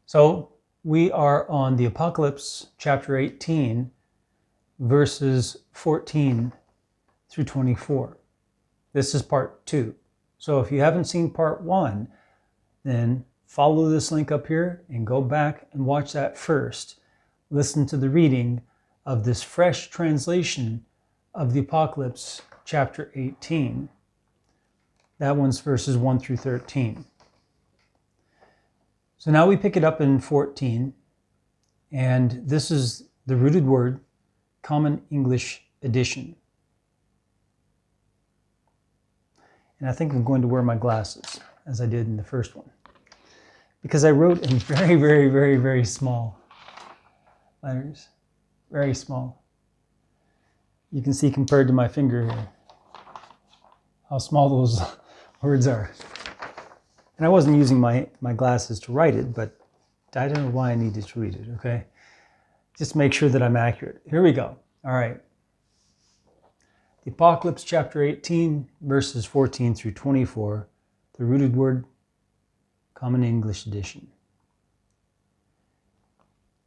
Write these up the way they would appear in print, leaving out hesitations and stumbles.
So we are on the Apocalypse chapter 18, verses 14 through 24. This is part 2. So if you haven't seen part 1, then follow this link up here and go back and watch that first. Listen to the reading of this fresh translation of the Apocalypse chapter 18. That one's verses 1 through 13. So now we pick it up in 14, and this is the Rooted Word, Common English Edition. And I think I'm going to wear my glasses, as I did in the first one, because I wrote in very, very, very, very small letters, very small. You can see compared to my finger here, how small those words are. And I wasn't using my glasses to write it, but I don't know why I needed to read it, okay? Just make sure that I'm accurate. Here we go. All right. The Apocalypse chapter 18, verses 14 through 24, the Rooted Word, Common English Edition.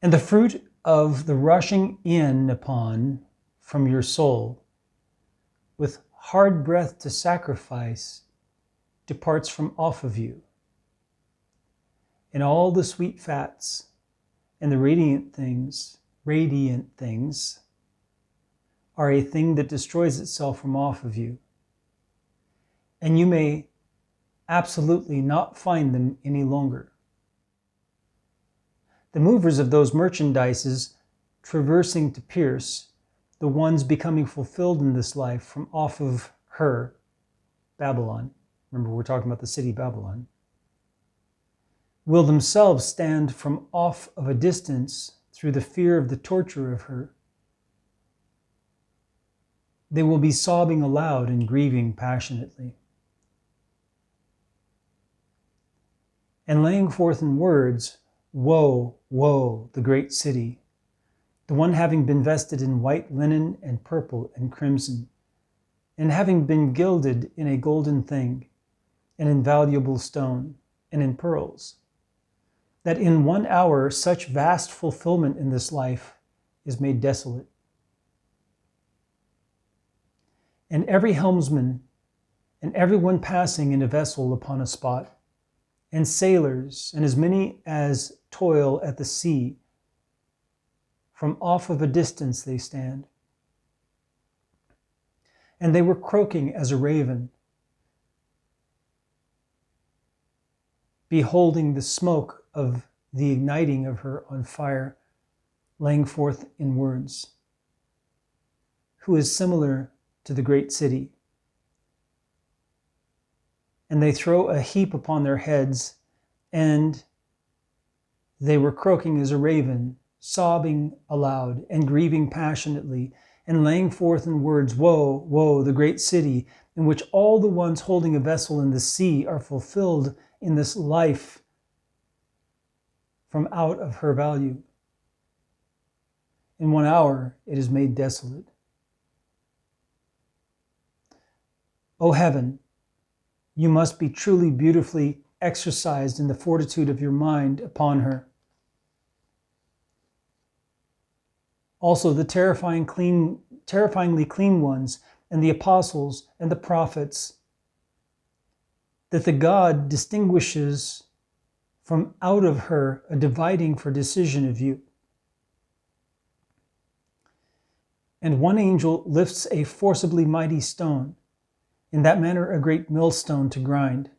And the fruit of the rushing in upon from your soul, with hard breath to sacrifice, departs from off of you. And all the sweet fats and the radiant things are a thing that destroys itself from off of you. And you may absolutely not find them any longer. The movers of those merchandises traversing to pierce, the ones becoming fulfilled in this life from off of her, Babylon. Remember, we're talking about the city Babylon. Will themselves stand from off of a distance through the fear of the torture of her. They will be sobbing aloud and grieving passionately, and laying forth in words, woe, woe, the great city, the one having been vested in white linen and purple and crimson, and having been gilded in a golden thing, an invaluable stone, and in pearls, that in 1 hour such vast fulfillment in this life is made desolate. And every helmsman, and everyone passing in a vessel upon a spot, and sailors, and as many as toil at the sea, from off of a distance they stand. And they were croaking as a raven, beholding the smoke of the igniting of her on fire, laying forth in words, who is similar to the great city. And they throw a heap upon their heads, and they were croaking as a raven, sobbing aloud and grieving passionately, and laying forth in words, woe, woe, the great city, in which all the ones holding a vessel in the sea are fulfilled in this life from out of her value. In 1 hour it is made desolate. O heaven, you must be truly beautifully exercised in the fortitude of your mind upon her. Also the terrifyingly clean ones, and the apostles and the prophets, that the God distinguishes from out of her a dividing for decision of you. And one angel lifts a forcibly mighty stone, in that manner a great millstone to grind,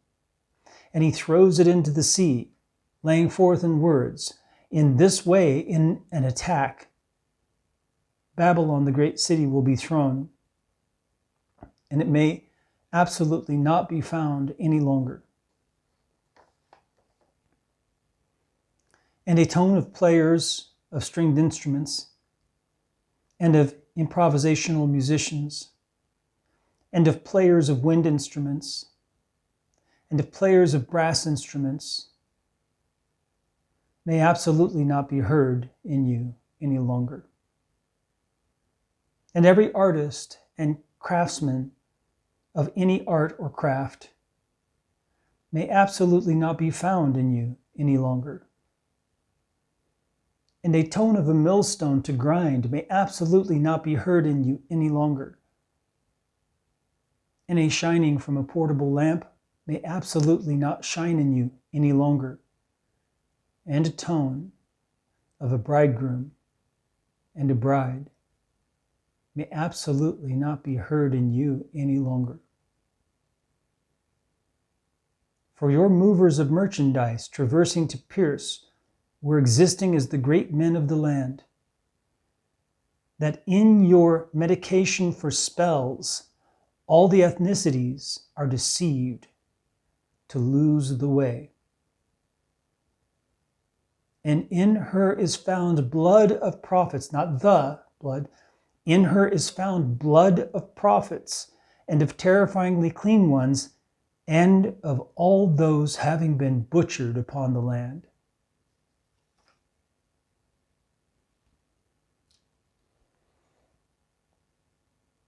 and he throws it into the sea, laying forth in words, in this way, in an attack, Babylon, the great city, will be thrown, and it may absolutely not be found any longer. And a tone of players of stringed instruments, and of improvisational musicians, and of players of wind instruments, and of players of brass instruments, may absolutely not be heard in you any longer. And every artist and craftsman of any art or craft may absolutely not be found in you any longer. and a tone of a millstone to grind may absolutely not be heard in you any longer. And a shining from a portable lamp may absolutely not shine in you any longer. And a tone of a bridegroom and a bride may absolutely not be heard in you any longer. For your movers of merchandise traversing to pierce were existing as the great men of the land, that in your medication for spells, all the ethnicities are deceived to lose the way. And in her is found blood of prophets, not the blood. In her is found blood of prophets and of terrifyingly clean ones, and of all those having been butchered upon the land.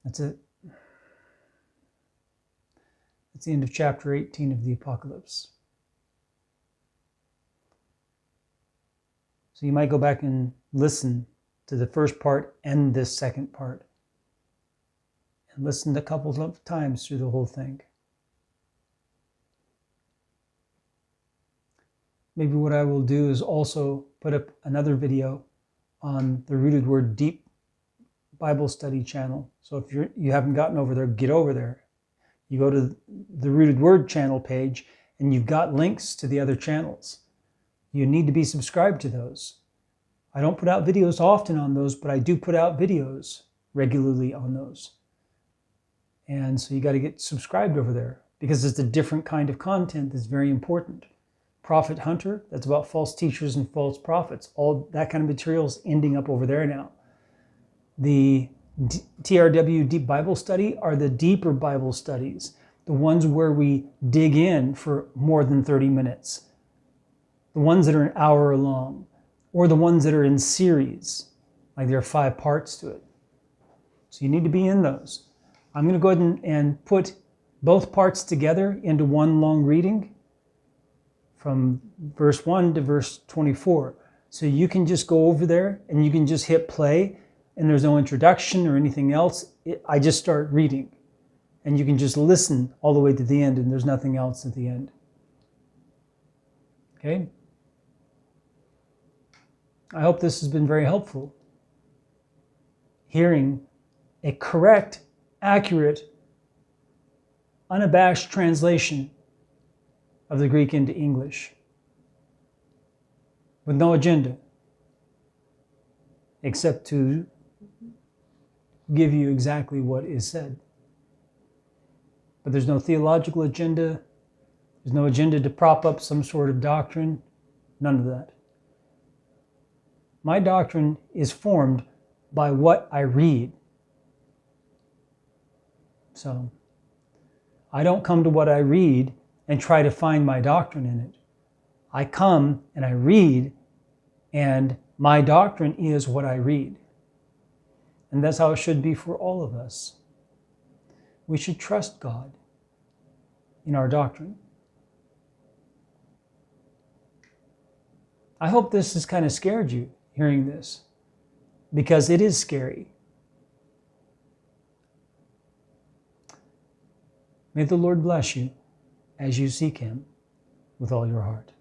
That's it. That's the end of chapter 18 of the Apocalypse. So you might go back and listen to the first part and this second part, and listen a couple of times through the whole thing. Maybe what I will do is also put up another video on the Rooted Word Deep Bible Study channel. So if you haven't gotten over there, get over there. You go to the Rooted Word channel page and you've got links to the other channels. You need to be subscribed to those. I don't put out videos often on those, but I do put out videos regularly on those. And so you got to get subscribed over there because it's a different kind of content that's very important. Prophet Hunter, that's about false teachers and false prophets. All that kind of material is ending up over there now. The TRW Deep Bible Study are the deeper Bible studies, the ones where we dig in for more than 30 minutes, the ones that are an hour long, or the ones that are in series, like there are 5 parts to it. So you need to be in those. I'm going to go ahead and put both parts together into one long reading from verse 1 to verse 24. So you can just go over there and you can just hit play, and there's no introduction or anything else. I just start reading, and you can just listen all the way to the end, and there's nothing else at the end. Okay? I hope this has been very helpful. Hearing a correct, accurate, unabashed translation of the Greek into English with no agenda except to give you exactly what is said. But there's no theological agenda. There's no agenda to prop up some sort of doctrine. None of that. My doctrine is formed by what I read. So I don't come to what I read and try to find my doctrine in it. I come and I read, and my doctrine is what I read. And that's how it should be for all of us. We should trust God in our doctrine. I hope this has kind of scared you, hearing this, because it is scary. May the Lord bless you as you seek Him with all your heart.